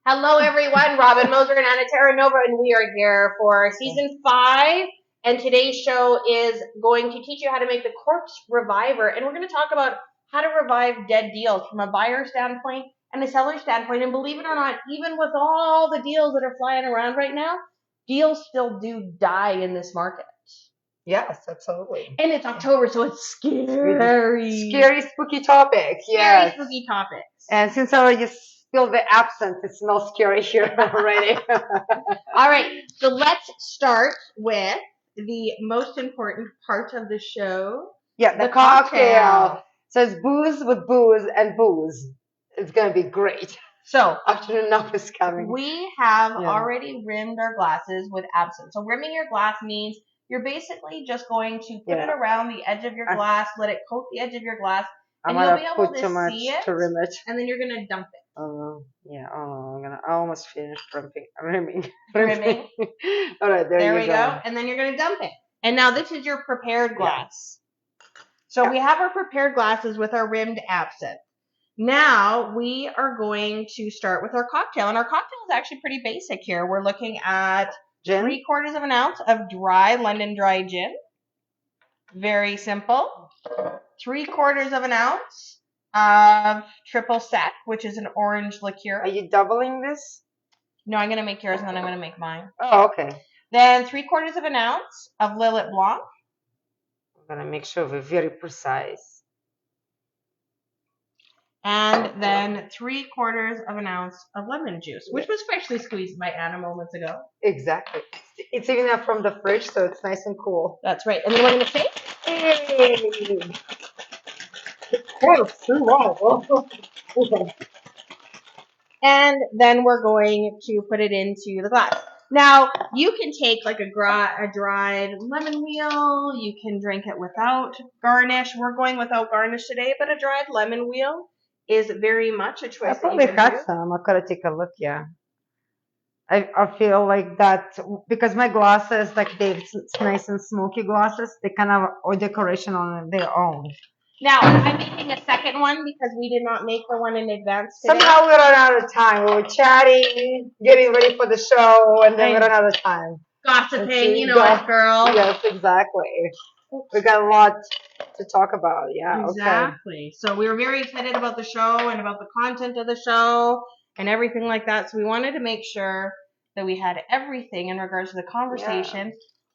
Hello, everyone. Robin Moser and Anna Terranova, and we are here for season 5. And today's show is going to teach you how to make the corpse reviver. And we're going to talk about how to revive dead deals from a buyer standpoint and a seller standpoint. And believe it or not, even with all the deals that are flying around right now, deals still do die in this market. Yes, absolutely. And it's October, so it's scary. Scary, spooky topic. Yes. Scary, spooky topics. And since I already spilled the absinthe, it smells scary here already. All right, so let's start with the most important part of the show. Yeah, the cocktail. So it's booze with booze and booze. It's going to be great. So Afternoon nap is coming. we have already rimmed our glasses with absinthe. So rimming your glass means you're basically just going to put it around the edge of your glass, let it coat the edge of your glass, and you'll be able to see it, to rim it. and then you're going to dump it. I almost finished rimming. Rimming. All right, there we go. And then you're going to dump it. And now this is your prepared glass. So we have our prepared glasses with our rimmed absinthe. Now we are going to start with our cocktail. And our cocktail is actually pretty basic here. We're looking at gin? 3/4 of an ounce of dry London dry gin. Very simple. 3/4 of an ounce of triple sec, which is an orange liqueur. Are you doubling this? No, I'm going to make yours and then I'm going to make mine. Oh, okay. Then 3/4 of an ounce of Lillet Blanc. I'm going to make sure we're very precise. And then 3/4 of an ounce of lemon juice, which was freshly squeezed by Anna moments ago. Exactly. It's even up from the fridge, so it's nice and cool. That's right. And then we're going to shake. Hey! Close, too long. And then we're going to put it into the glass. Now, you can take like a dried lemon wheel. You can drink it without garnish. We're going without garnish today, but a dried lemon wheel is very much a choice. I probably had some. I gotta take a look. Yeah, I feel like that because my glasses, like it's nice and smoky glasses. They kind of or decoration on their own. Now I'm making a second one because we did not make the one in advance today. Somehow we ran out of time. We were chatting, getting ready for the show, and then we ran out of time. Gossiping, you know what, girl? Yes, exactly. We got a lot to talk about. Yeah, exactly. Okay. So we were very excited about the show and about the content of the show and everything like that. So we wanted to make sure that we had everything in regards to the conversation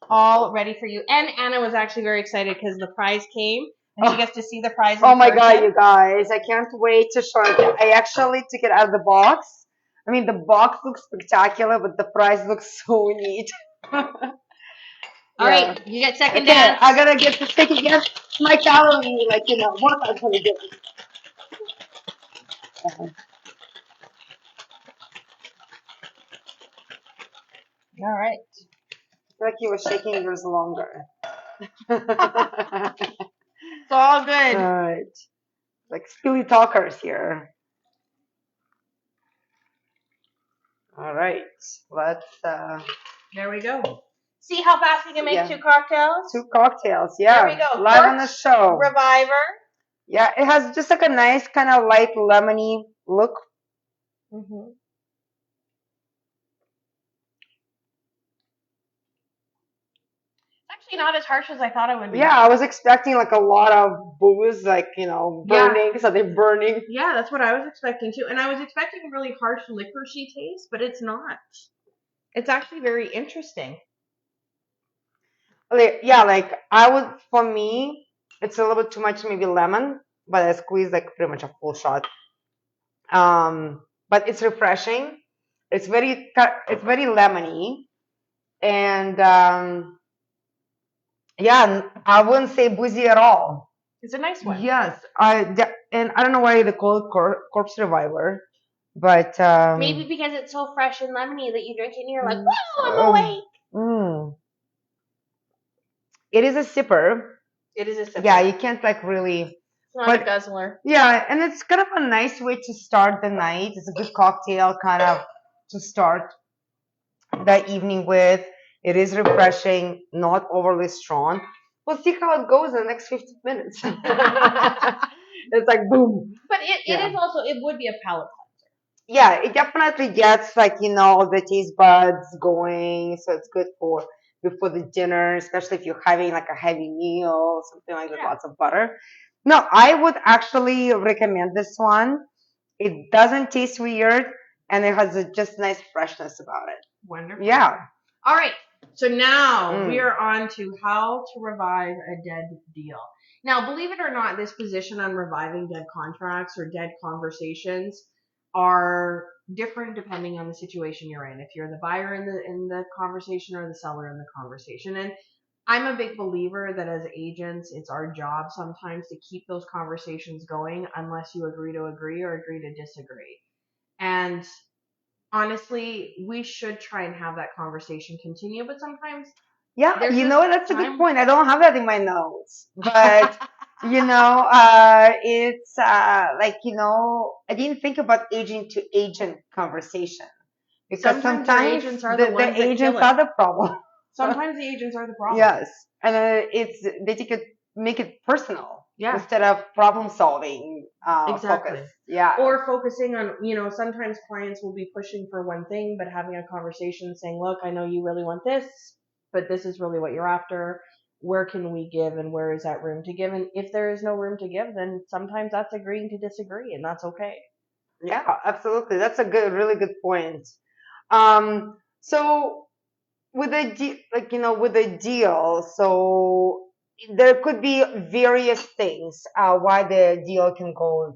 all ready for you. And Anna was actually very excited because the prize came and she gets to see the prize. Oh my God, you guys! I can't wait to show it. I actually took it out of the box. I mean, the box looks spectacular, but the prize looks so neat. All right, you get second dance. I gotta get to second dance. My calorie, like what I'm gonna do. All right. It's like you were shaking yours longer. It's all good. All right, like silly talkers here. All right, let's. There we go. See how fast we can make 2 cocktails? 2 cocktails, yeah. There we go. Live on the show. Reviver. Yeah, it has just like a nice kind of light lemony look. Mm-hmm. It's actually not as harsh as I thought it would be. Yeah, I was expecting like a lot of booze, like, burning, so they're burning. Yeah, that's what I was expecting too. And I was expecting a really harsh liquorice taste, but it's not. It's actually very interesting. Yeah, like for me, it's a little bit too much, maybe lemon, but I squeeze like pretty much a full shot. But it's refreshing. It's very lemony, and yeah, I wouldn't say boozy at all. It's a nice one. Yes, and I don't know why they call it corpse reviver, but maybe because it's so fresh and lemony that you drink it and you're like, wow, I'm awake. It is a sipper. It is a sipper. Yeah, you can't like really. It's not a guzzler. Yeah, and it's kind of a nice way to start the night. It's a good cocktail kind of to start the evening with. It is refreshing, not overly strong. We'll see how it goes in the next 15 minutes. It's like boom. But it is also, it would be a palate cleanser. yeah, it definitely gets like, the taste buds going. So it's good for before the dinner, especially if you're having like a heavy meal, something like with Yeah. lots of butter. No, I would actually recommend this one. It doesn't taste weird and it has a just nice freshness about it. Wonderful. Yeah. All right. So now we Mm. are on to how to revive a dead deal. Now, believe it or not, this position on reviving dead contracts or dead conversations are different depending on the situation you're in. If you're the buyer in the conversation or the seller in the conversation. And I'm a big believer that as agents, it's our job sometimes to keep those conversations going unless you agree to agree or agree to disagree. And honestly, we should try and have that conversation continue, but sometimes Yeah, there's just that's a good time. point. I don't have that in my notes, but it's like, I didn't think about agent to agent conversation because Sometimes your sometimes agents are the the ones that kill agents it. are the problem. Sometimes the agents are the problem. Yes, and it's they make it personal Yeah, instead of problem solving focus. exactly. Yeah, Or focusing on, sometimes clients will be pushing for one thing, but having a conversation saying, look, I know you really want this, but this is really what you're after. Where can we give and where is that room to give? And if there is no room to give, then sometimes that's agreeing to disagree, and that's okay. yeah, absolutely. That's a really good point. So with a like with a deal, so there could be various things why the deal can go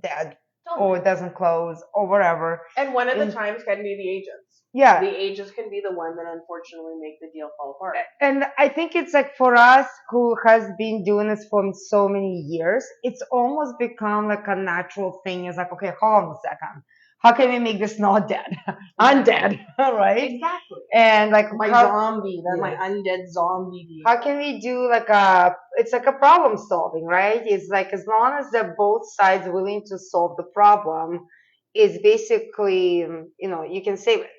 dead or Totally. it doesn't close or whatever. And one of the And times can be the agents. yeah, The agents can be the one that unfortunately make the deal fall apart. and I think it's like for us who has been doing this for so many years, it's almost become like a natural thing. It's like, okay, hold on a second. How can we make this not dead? Undead, right? Exactly. And like My how, zombie, that my yes. undead zombie How deal. can we do like it's like a problem solving, right? It's like as long as they're both sides willing to solve the problem, it's basically, you can save it.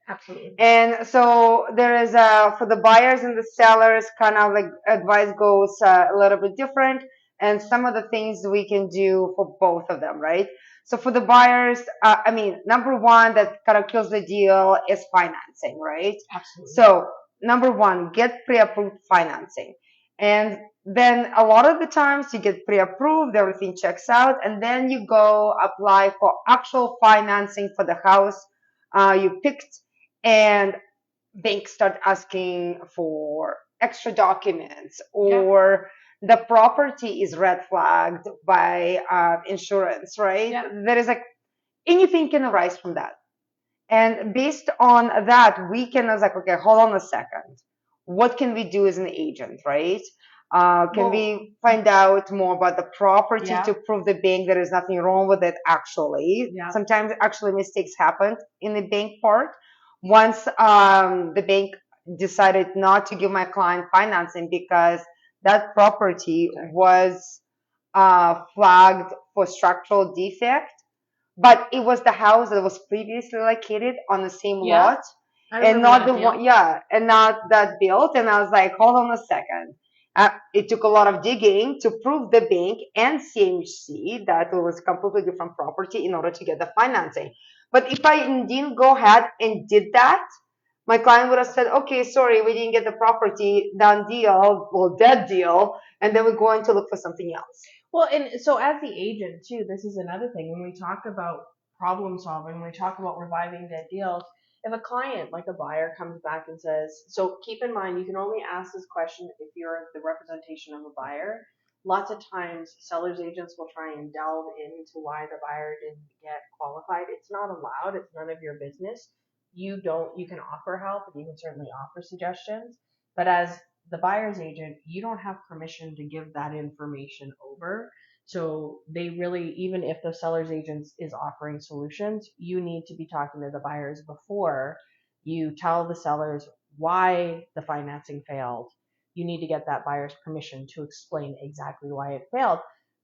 Absolutely. And so there is for the buyers and the sellers, kind of like advice goes a little bit different, and some of the things we can do for both of them, right? So for the buyers, I mean, number one that kind of kills the deal is financing, right? Absolutely. So number one, get pre-approved financing, and then a lot of the times you get pre-approved, everything checks out, and then you go apply for actual financing for the house you picked, and banks start asking for extra documents, Yeah. or the property is red flagged by insurance, right? Yeah. There is like anything can arise from that. And based on that, we can, as like, okay, hold on a second. What can we do as an agent, right? Can Well, we find out more about the property yeah. to prove the bank there is nothing wrong with it actually? Yeah. Sometimes actually mistakes happen in the bank part. Once the bank decided not to give my client financing because that property was flagged for structural defect, but it was the house that was previously located on the same Yeah. lot I and remember not that the deal. one, yeah, and not that built. And I was like, hold on a second. It took a lot of digging to prove the bank and CMHC that it was a completely different property in order to get the financing. But if I didn't go ahead and did that, my client would have said, okay, sorry, we didn't get the property, done deal, well, dead deal, and then we're going to look for something else. Well, and so as the agent too, this is another thing when we talk about problem solving, when we talk about reviving dead deals. If a client, like a buyer, comes back and says, so keep in mind, you can only ask this question if you're the representation of a buyer. Lots of times, sellers agents will try and delve into why the buyer didn't get qualified. It's not allowed. It's none of your business. You can offer help and you can certainly offer suggestions. But as the buyer's agent, you don't have permission to give that information over. So they really, even if the seller's agent is offering solutions, you need to be talking to the buyers before you tell the sellers why the financing failed. You need to get that buyer's permission to explain exactly why it failed.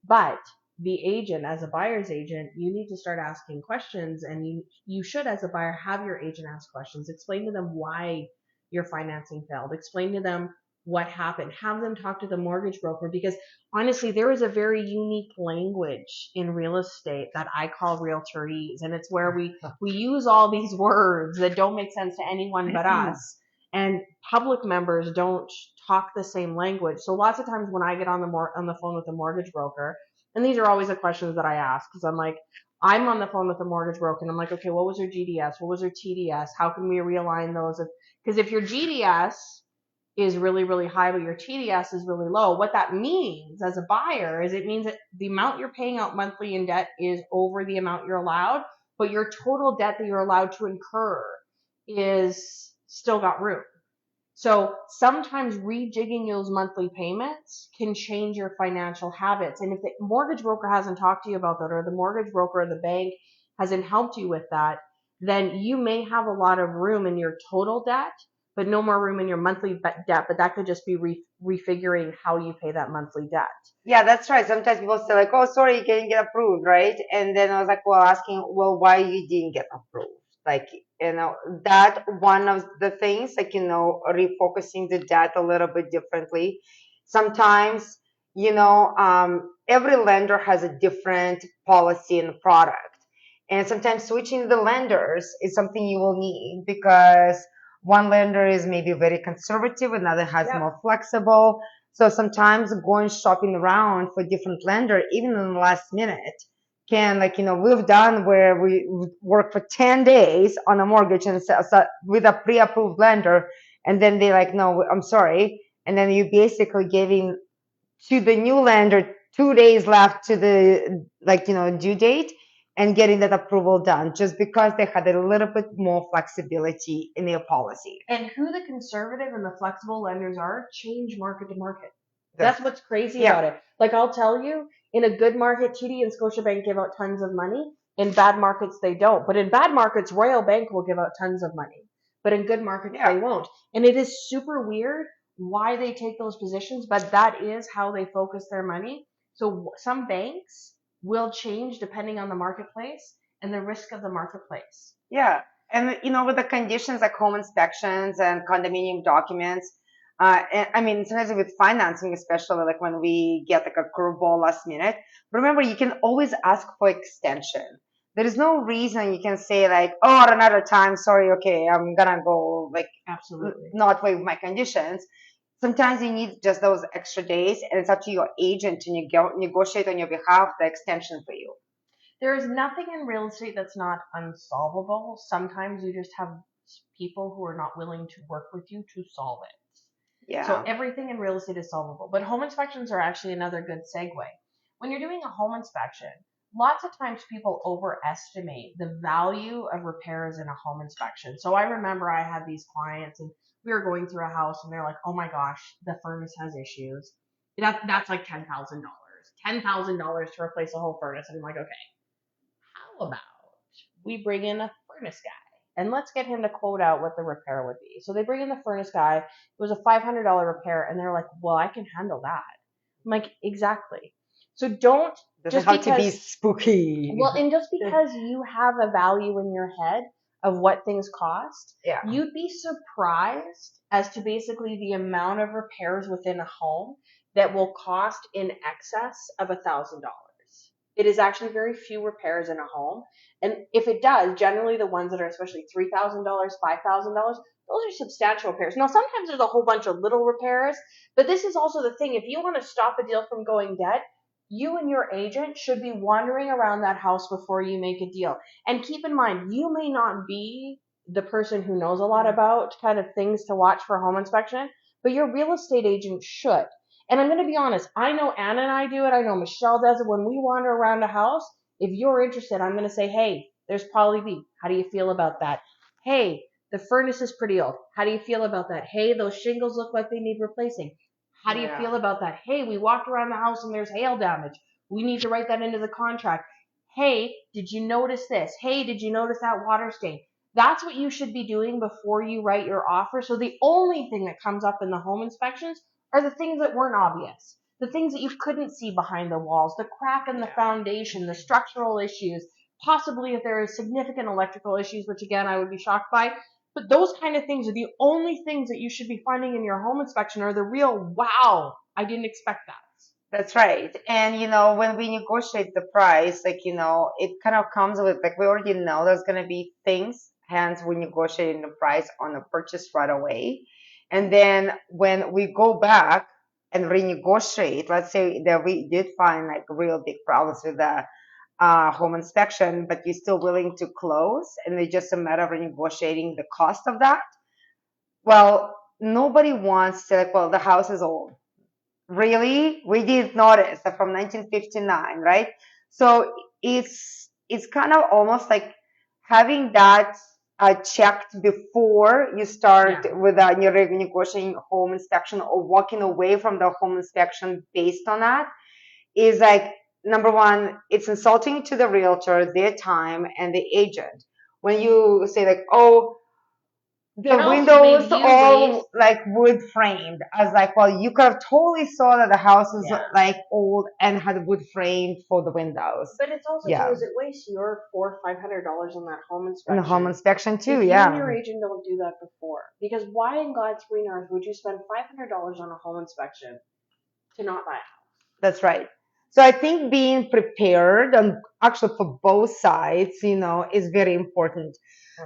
But the agent, as a buyer's agent, you need to start asking questions, and you should, as a buyer, have your agent ask questions. Explain to them why your financing failed. Explain to them what happened. Have them talk to the mortgage broker, because honestly, there is a very unique language in real estate that I call realtorese, and it's where we use all these words that don't make sense to anyone but us, and public members don't talk the same language. So lots of times when I get on the phone with a mortgage broker, and these are always the questions that I ask, because I'm on the phone with a mortgage broker and I'm like, okay, what was your GDS? What was your TDS? How can we realign those? Because if your GDS is really, really high, but your TDS is really low, what that means as a buyer is it means that the amount you're paying out monthly in debt is over the amount you're allowed, but your total debt that you're allowed to incur is still got room. So sometimes rejigging those monthly payments can change your financial habits. And if the mortgage broker hasn't talked to you about that, or the mortgage broker or the bank hasn't helped you with that, then you may have a lot of room in your total debt, but no more room in your monthly debt. But that could just be refiguring how you pay that monthly debt. Yeah, that's right. Sometimes people say like, "Oh, sorry, you didn't get approved," right? And then I was like, well, asking, well, why you didn't get approved? Like, that one of the things, like, refocusing the debt a little bit differently. Sometimes, every lender has a different policy and product. And sometimes switching the lenders is something you will need, because one lender is maybe very conservative, another has more flexible. So sometimes going shopping around for different lender, even in the last minute, can, like, we've done where we work for 10 days on a mortgage and so with a pre-approved lender, and then they like, no, I'm sorry. And then you basically giving to the new lender 2 days left to the, like, due date, and getting that approval done just because they had a little bit more flexibility in their policy. And who the conservative and the flexible lenders are change market to market. That's what's crazy about it. Like, I'll tell you, in a good market, TD and Scotiabank give out tons of money. In bad markets, they don't. But in bad markets, Royal Bank will give out tons of money. But in good markets, they won't. And it is super weird why they take those positions, but that is how they focus their money. So some banks will change depending on the marketplace and the risk of the marketplace. Yeah. And, with the conditions like home inspections and condominium documents, and, I mean, sometimes with financing, especially like when we get like a curveball last minute, remember, you can always ask for extension. There is no reason you can say like, oh, at another time, sorry, okay, I'm gonna go, like, absolutely not waive my conditions. Sometimes you need just those extra days, and it's up to your agent to negotiate on your behalf the extension for you. There is nothing in real estate that's not unsolvable. Sometimes you just have people who are not willing to work with you to solve it. Yeah. So everything in real estate is solvable. But home inspections are actually another good segue. When you're doing a home inspection, lots of times people overestimate the value of repairs in a home inspection. So I remember I had these clients and we were going through a house and they're like, oh my gosh, the furnace has issues. That's like $10,000. $10,000 to replace a whole furnace. And I'm like, okay, how about we bring in a furnace guy and let's get him to quote out what the repair would be. So they bring in the furnace guy. It was a $500 repair, and they're like, well, I can handle that. I'm like, exactly. So don't doesn't have to be spooky. Well, and just because you have a value in your head of what things cost, you'd be surprised as to basically the amount of repairs within a home that will cost in excess of $1,000. It is actually very few repairs in a home. And if it does, generally the ones that are especially $3,000, $5,000, those are substantial repairs. Now, sometimes there's a whole bunch of little repairs, but this is also the thing. If you want to stop a deal from going dead, you and your agent should be wandering around that house before you make a deal. And keep in mind, you may not be the person who knows a lot about kind of things to watch for a home inspection, but your real estate agent should. And I'm going to be honest, I know Anna and I do it. I know Michelle does it. When we wander around a house, if you're interested, I'm going to say, hey, there's poly B. How do you feel about that? Hey, the furnace is pretty old. How do you feel about that? Hey, those shingles look like they need replacing. How do you feel about that? Hey, we walked around the house and there's hail damage. We need to write that into the contract. Hey, did you notice this? Hey, did you notice that water stain? That's what you should be doing before you write your offer. So the only thing that comes up in the home inspections are the things that weren't obvious, the things that you couldn't see behind the walls, the crack in the foundation, the structural issues, possibly if there is significant electrical issues, which again I would be shocked by. But those kind of things are the only things that you should be finding in your home inspection are the real, wow, I didn't expect that. That's right. And when we negotiate the price, like, it kind of comes with, like, we already know there's going to be things, hence we're negotiating the price on the purchase right away. And then when we go back and renegotiate, let's say that we did find like real big problems with the home inspection, but you're still willing to close, and it's just a matter of renegotiating the cost of that. Well, nobody wants to, like, well, the house is old. Really? We did notice that from 1959, right? So it's kind of almost like having that checked before you start with your negotiating home inspection or walking away from the home inspection based on that is like, number one, it's insulting to the realtor, their time, and the agent. When you say like, oh, the windows all like wood framed. I was like, well, you could have totally saw that the house is like old and had wood framed for the windows. But it's also too, is it wastes your $400-500 on that home inspection? And the home inspection too, if yeah. you and your agent don't do that before, because why in God's green earth would you spend $500 on a home inspection to not buy a house? That's right. So I think being prepared, and actually for both sides, is very important.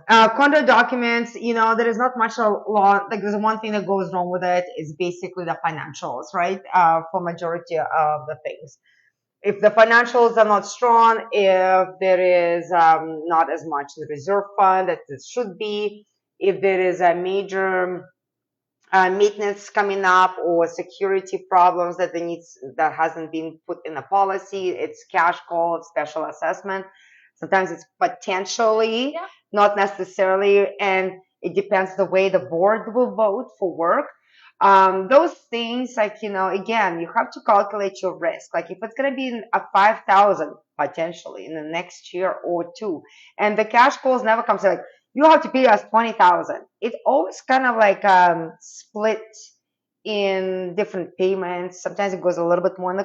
Condo documents, there is not much a lot, like there's one thing that goes wrong with it is basically the financials, right? For majority of the things. If the financials are not strong, if there is not as much in the reserve fund as it should be, if there is a major maintenance coming up or security problems that hasn't been put in a policy, it's cash call, it's special assessment. Sometimes it's potentially, not necessarily, and it depends the way the board will vote for work. Those things, like, again, you have to calculate your risk. Like if it's going to be a 5,000 potentially in the next year or two, and the cash calls never comes like, you have to pay us 20,000. It's always kind of like split in different payments. Sometimes it goes a little bit more in the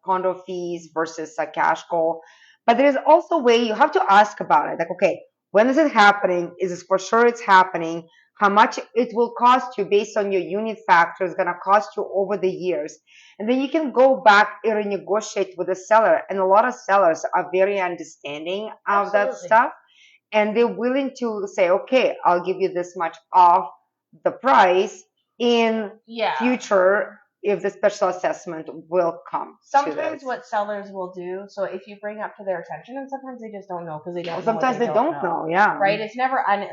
condo fees versus a cash call. But there's also a way you have to ask about it. Like, okay, when is it happening? Is this for sure it's happening? How much it will cost you based on your unit factor is going to cost you over the years. And then you can go back and renegotiate with the seller. And a lot of sellers are very understanding of that stuff. And they're willing to say, okay, I'll give you this much off the price in future if the special assessment will come. Sometimes what sellers will do, so if you bring up to their attention, and sometimes they just don't know because they don't know. Sometimes they don't know, yeah. Right? It's never, and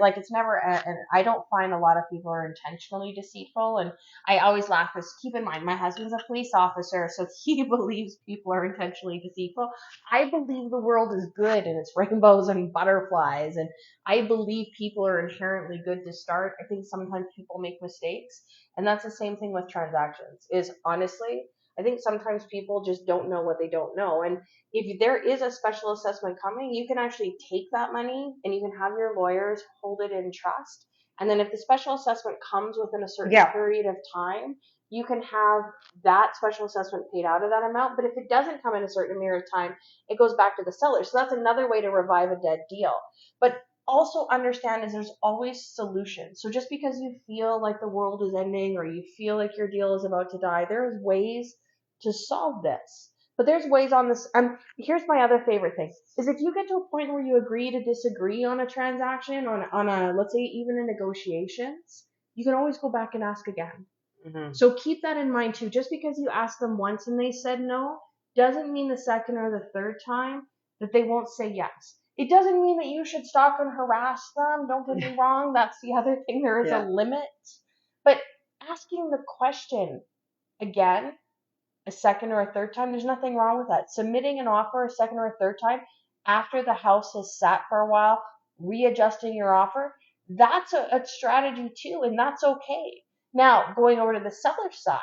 I don't find a lot of people are intentionally deceitful. And I always laugh because keep in mind, my husband's a police officer, so he believes people are intentionally deceitful. I believe the world is good and it's rainbows and butterflies. And I believe people are inherently good to start. I think sometimes people make mistakes. And that's the same thing with transactions, is honestly, I think sometimes people just don't know what they don't know. And if there is a special assessment coming, you can actually take that money and you can have your lawyers hold it in trust. And then if the special assessment comes within a certain period of time, you can have that special assessment paid out of that amount. But if it doesn't come in a certain period of time, it goes back to the seller. So that's another way to revive a dead deal. But also understand is there's always solutions. So just because you feel like the world is ending or you feel like your deal is about to die, there's ways to solve this. But there's ways on this. Here's my other favorite thing is if you get to a point where you agree to disagree on a transaction, on a, let's say even in negotiations, you can always go back and ask again. Mm-hmm. So keep that in mind too. Just because you asked them once and they said no, doesn't mean the second or the third time that they won't say yes. It doesn't mean that you should stalk and harass them. Don't get me wrong. That's the other thing. There is a limit. But asking the question again, a second or a third time, there's nothing wrong with that. Submitting an offer a second or a third time after the house has sat for a while, readjusting your offer, that's a strategy too, and that's okay. Now, going over to the seller side,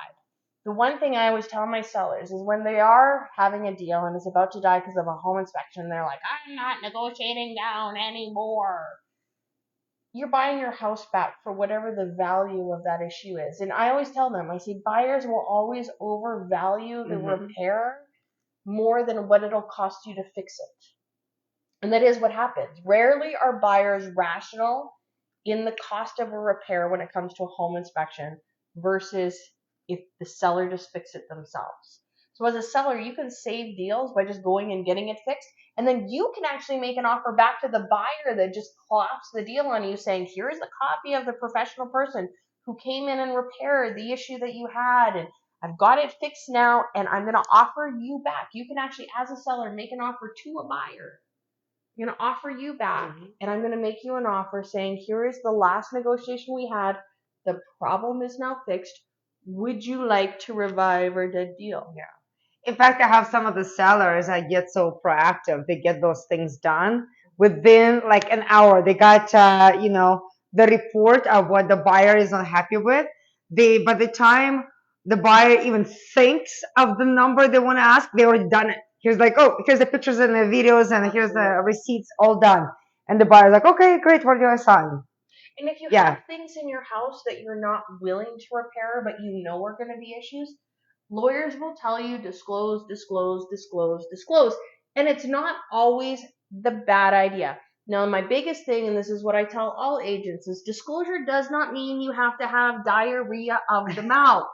the one thing I always tell my sellers is when they are having a deal and it's about to die because of a home inspection, they're like, I'm not negotiating down anymore. You're buying your house back for whatever the value of that issue is. And I always tell them, I say, buyers will always overvalue the repair more than what it'll cost you to fix it. And that is what happens. Rarely are buyers rational in the cost of a repair when it comes to a home inspection versus if the seller just fix it themselves. So as a seller, you can save deals by just going and getting it fixed. And then you can actually make an offer back to the buyer that just clops the deal on you saying, here's the copy of the professional person who came in and repaired the issue that you had. And I've got it fixed now and I'm going to offer you back. You can actually, as a seller, make an offer to a buyer. I'm going to offer you back, and I'm going to make you an offer saying, here is the last negotiation we had. The problem is now fixed. Would you like to revive our dead deal? Yeah. In fact, I have some of the sellers that get so proactive. They get those things done within like an hour. They got, the report of what the buyer is not happy with. By the time the buyer even thinks of the number they want to ask, they already done it. Here's like, oh, here's the pictures and the videos and here's the receipts all done. And the buyer's like, okay, great. What do I sign? And if you have things in your house that you're not willing to repair, but you know are going to be issues, lawyers will tell you disclose, disclose, disclose, disclose. And it's not always the bad idea. Now, my biggest thing, and this is what I tell all agents, is disclosure does not mean you have to have diarrhea of the mouth.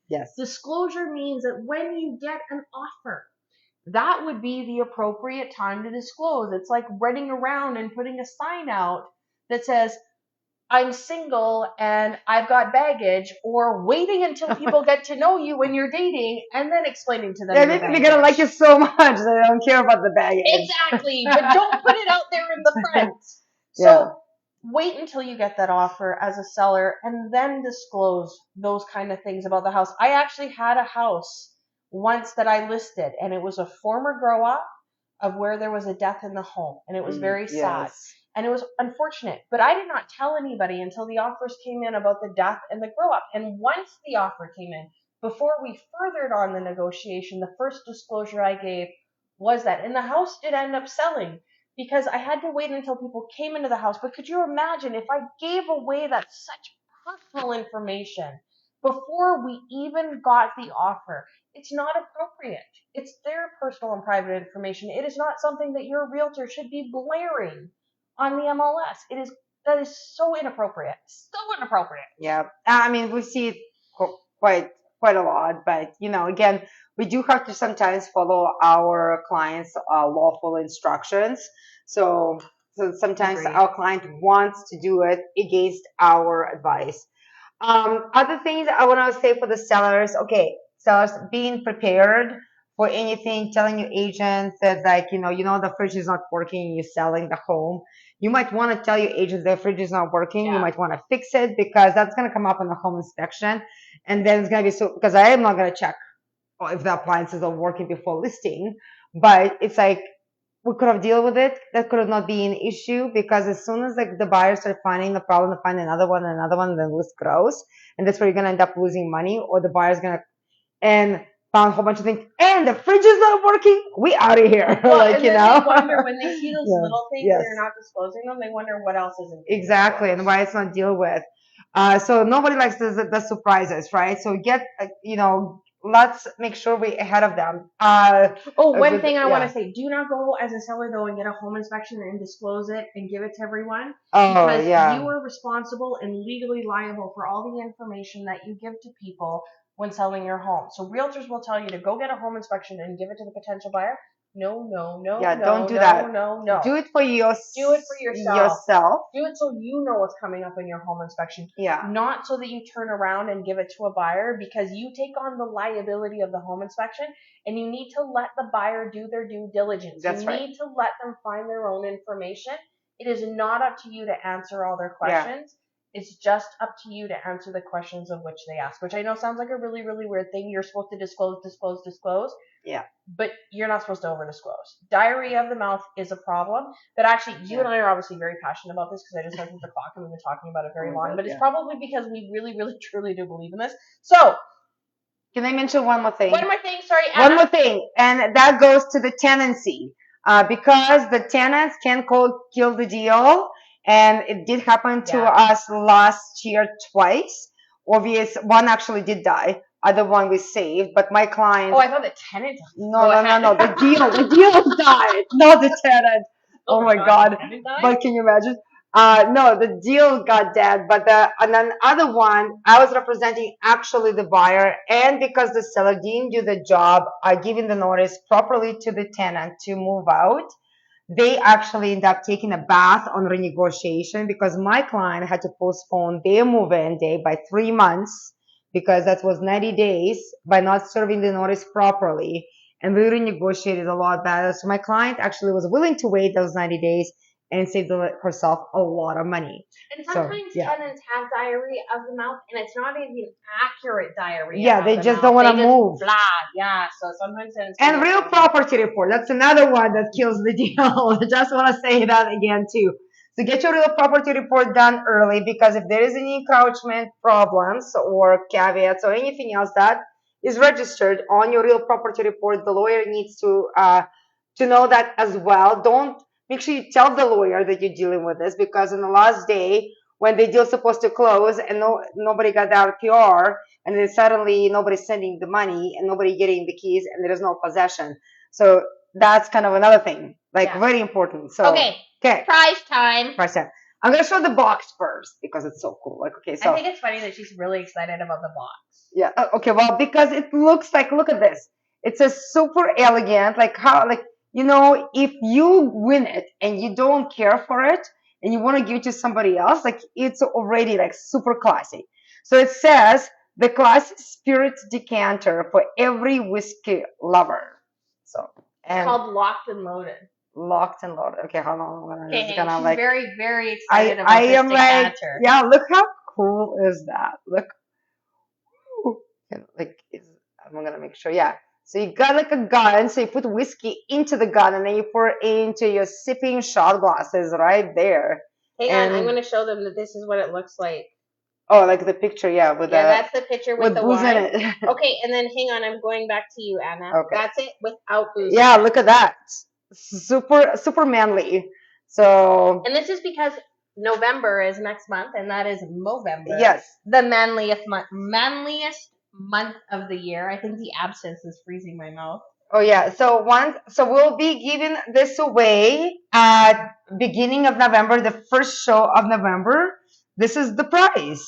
Yes. Disclosure means that when you get an offer, that would be the appropriate time to disclose. It's like running around and putting a sign out that says, I'm single and I've got baggage, or waiting until people get to know you when you're dating and then explaining to them. Yeah, maybe they're gonna like you so much they don't care about the baggage. Exactly, but don't put it out there in the front. So wait until you get that offer as a seller and then disclose those kind of things about the house. I actually had a house once that I listed, and it was a former grow up of where there was a death in the home, and it was very sad. And it was unfortunate, but I did not tell anybody until the offers came in about the death and the grow up. And once the offer came in, before we furthered on the negotiation, the first disclosure I gave was that, and the house did end up selling because I had to wait until people came into the house. But could you imagine if I gave away that such personal information before we even got the offer? It's not appropriate. It's their personal and private information. It is not something that your realtor should be blaring on the MLS. That is so inappropriate. So inappropriate. Yeah. I mean, we see it quite a lot, but again, we do have to sometimes follow our clients' lawful instructions. So sometimes our client wants to do it against our advice. Other things I want to say for the sellers, okay, sellers being prepared for anything, telling your agents that like, the fridge is not working, you're selling the home. You might want to tell your agents the fridge is not working. You might want to fix it because that's going to come up in the home inspection. And then it's going to be because I am not going to check if the appliances are working before listing, but it's like, we could have dealt with it. That could have not been an issue because as soon as like the buyers start finding the problem, they find another one, and then the list grows, and that's where you're gonna end up losing money, or the buyer's gonna and found a whole bunch of things, and the fridge is not working. We out of here, well, like they wonder when they see those little things and they're not disclosing them. They wonder what else isn't exactly and why it's not dealt with. So nobody likes the surprises, right? So let's make sure we're ahead of them. One thing I want to say, do not go as a seller though and get a home inspection and disclose it and give it to everyone. Because you are responsible and legally liable for all the information that you give to people when selling your home. So realtors will tell you to go get a home inspection and give it to the potential buyer. No. Yeah, don't do that. No. Do it for yourself. Do it for yourself. Do it so you know what's coming up in your home inspection. Yeah. Not so that you turn around and give it to a buyer, because you take on the liability of the home inspection, and you need to let the buyer do their due diligence. You need to let them find their own information. It is not up to you to answer all their questions. Yeah. It's just up to you to answer the questions of which they ask, which I know sounds like a really, really weird thing. You're supposed to disclose. Yeah. But you're not supposed to over disclose. Diarrhea of the mouth is a problem. But actually, you and I are obviously very passionate about this because I just looked at the clock and we've been talking about it very long. But it's probably because we really, really, truly do believe in this. So, can I mention one more thing? One more thing, sorry, Anna. One more thing, and that goes to the tenancy. Because the tenants can kill the deal, and it did happen to us last year twice. Obvious, one actually did die. Other one we saved, but my client. Oh, I thought the tenant. No. The deal died, not the tenant. Oh my God. But can you imagine? No, the deal got dead, but and then other one, I was representing actually the buyer, and because the seller didn't do the job, giving the notice properly to the tenant to move out, they actually end up taking a bath on renegotiation because my client had to postpone their move-in day by 3 months because that was 90 days by not serving the notice properly. And we renegotiated a lot better. So my client actually was willing to wait those 90 days and saved herself a lot of money. And sometimes tenants have diarrhea of the mouth, and it's not even accurate diarrhea. Yeah, they just don't want to move. Blah. Yeah, so sometimes tenants. And real property report. That's another one that kills the deal. I just want to say that again too. So get your real property report done early because if there is any encroachment problems or caveats or anything else that is registered on your real property report, the lawyer needs to know that as well. Don't make sure you tell the lawyer that you're dealing with this because on the last day when the deal's supposed to close and nobody got the RPR and then suddenly nobody's sending the money and nobody getting the keys and there is no possession. So that's kind of another thing, very important. So okay. Prize time. I'm gonna show the box first because it's so cool. So I think it's funny that she's really excited about the box. Yeah. Okay. Well, because it looks like, look at this. It's a super elegant, if you win it and you don't care for it and you want to give it to somebody else, it's already super classy. So it says the classy spirit decanter for every whiskey lover. It's called Locked and Loaded. Locked and Loaded. Okay, hold on. She's very, very excited about this decanter. Yeah, look how cool is that. Look. I'm gonna make sure. Yeah. So you got a gun. So you put whiskey into the gun, and then you pour it into your sipping shot glasses right there. Hang on, I'm gonna show them that this is what it looks like. Oh, like the picture, yeah. That's the picture with the booze wine. in it. Okay, and then hang on, I'm going back to you, Anna. Okay. That's it without booze. Yeah, look at that. Super manly. So. And this is because November is next month, and that is Movember. Yes. The manliest month of the year. I think the absence is freezing my mouth. Oh yeah. So we'll be giving this away at beginning of November, the first show of November. This is the prize.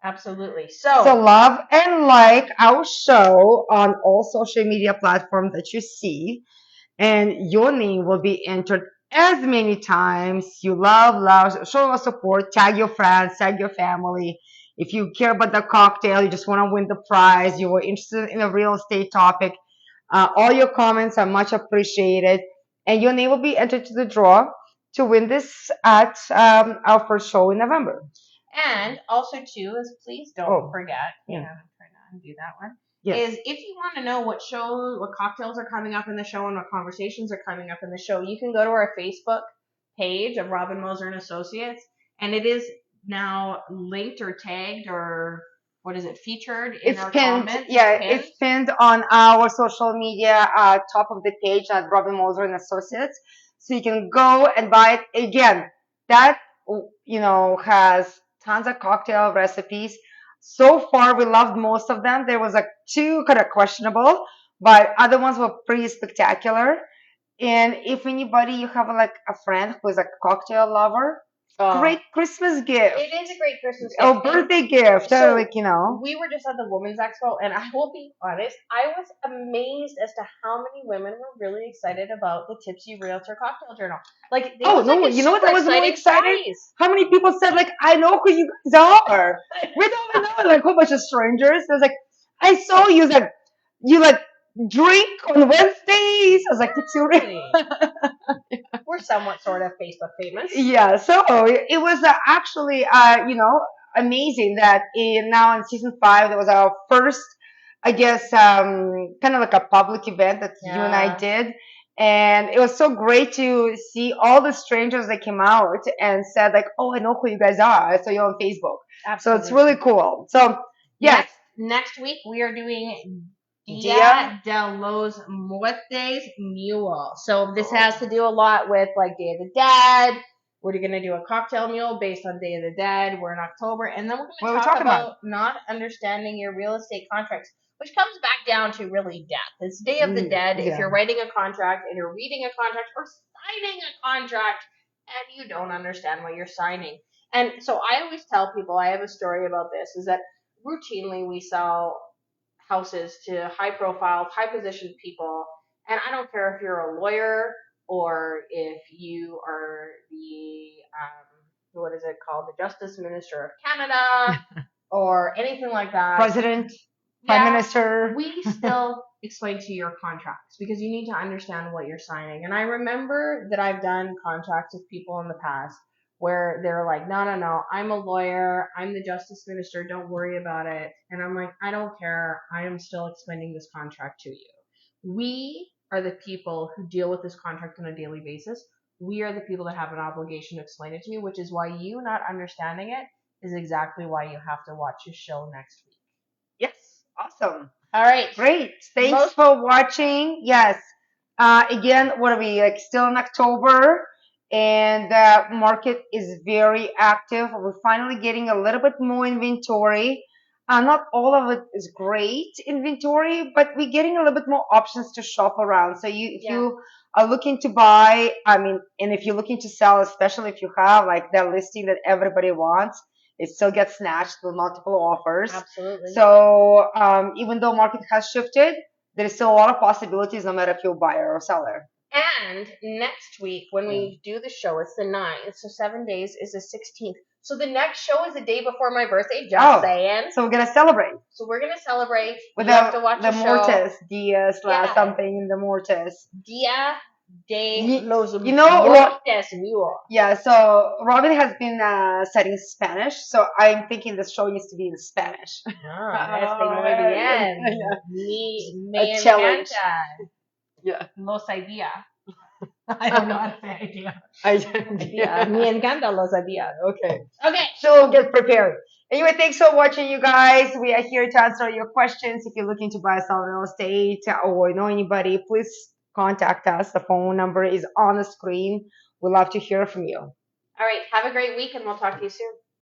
Absolutely. So love and like our show on all social media platforms that you see, and your name will be entered as many times. You love, show us support, tag your friends, tag your family. If you care about the cocktail, you just want to win the prize, you were interested in a real estate topic, all your comments are much appreciated. And your name will be entered to the draw to win this at our first show in November. And also, too, is please don't forget, I'm trying to undo that one, is if you want to know what cocktails are coming up in the show and what conversations are coming up in the show, you can go to our Facebook page of Robin Moser and Associates, and it is now linked or tagged or featured in our comments. Yeah, it's pinned on our social media top of the page at Robin Moser and Associates. So you can go and buy it. Again, that has tons of cocktail recipes. So far, we loved most of them. There was two kind of questionable, but other ones were pretty spectacular. And if anybody, you have a friend who is a cocktail lover, great Christmas gift. It is a great Christmas gift. Oh, birthday gift. So we were just at the Women's Expo, and I will be honest, I was amazed as to how many women were really excited about the Tipsy Realtor Cocktail Journal. You know what that was really exciting? How many people said, I know who you guys are. We don't even know, a whole bunch of strangers. There's I saw you, you drink on Wednesdays. I was Tipsy Realtor. We're somewhat sort of Facebook famous. Yeah, so it was actually, amazing that now in season 5, that was our first, I guess, kind of a public event that you and I did. And it was so great to see all the strangers that came out and said, oh, I know who you guys are. I saw you on Facebook. Absolutely. So it's really cool. So, yes. Next week, we are doing Dia de los Muertos Mule. So this has to do a lot with Day of the Dead. We're going to do a cocktail mule based on Day of the Dead. We're in October. And then we're going to talk about not understanding your real estate contracts, which comes back down to really death. It's Day of the Dead. If you're writing a contract and you're reading a contract or signing a contract and you don't understand what you're signing. And so I always tell people, I have a story about this, is that routinely we sell houses to high profile, high positioned people. And I don't care if you're a lawyer or if you are the, what is it called, the Justice Minister of Canada or anything like that. President, Prime Yeah, Minister. we still explain to you your contracts because you need to understand what you're signing. And I remember that I've done contracts with people in the past where they're like, no, no, no, I'm a lawyer, I'm the justice minister, don't worry about it. And I'm like, I don't care, I am still explaining this contract to you. We are the people who deal with this contract on a daily basis. We are the people that have an obligation to explain it to you, which is why you not understanding it is exactly why you have to watch your show next week. Yes, awesome. All right. Great. Thanks for watching. Yes. Again, what are we like? Still in October, and the market is very active. We're finally getting a little bit more inventory. Not all of it is great inventory, but we're getting a little bit more options to shop around. So if you are looking to buy, I mean, and if you're looking to sell, especially if you have like that listing that everybody wants, it still gets snatched with multiple offers. Absolutely. So even though market has shifted, there is still a lot of possibilities no matter if you're a buyer or seller. And next week, when we do the show, it's the 9th. So 7 days is the 16th. So the next show is the day before my birthday, just saying. So we're going to celebrate. So we're going to celebrate. With you have to watch the Mortis, show. Dia slash something in the Mortis. Dia de los Mortis. Mules. Yeah, so Robin has been studying Spanish, so I'm thinking the show needs to be in Spanish. Muy bien. Me challenge. encanta. Yeah. Los idea. I don't know how to say idea. Idea. Me encanta los idea. Okay. Okay. So get prepared. Anyway, thanks for watching, you guys. We are here to answer your questions. If you're looking to buy or sell real estate or know anybody, please contact us. The phone number is on the screen. We'd love to hear from you. All right. Have a great week, and we'll talk to you soon.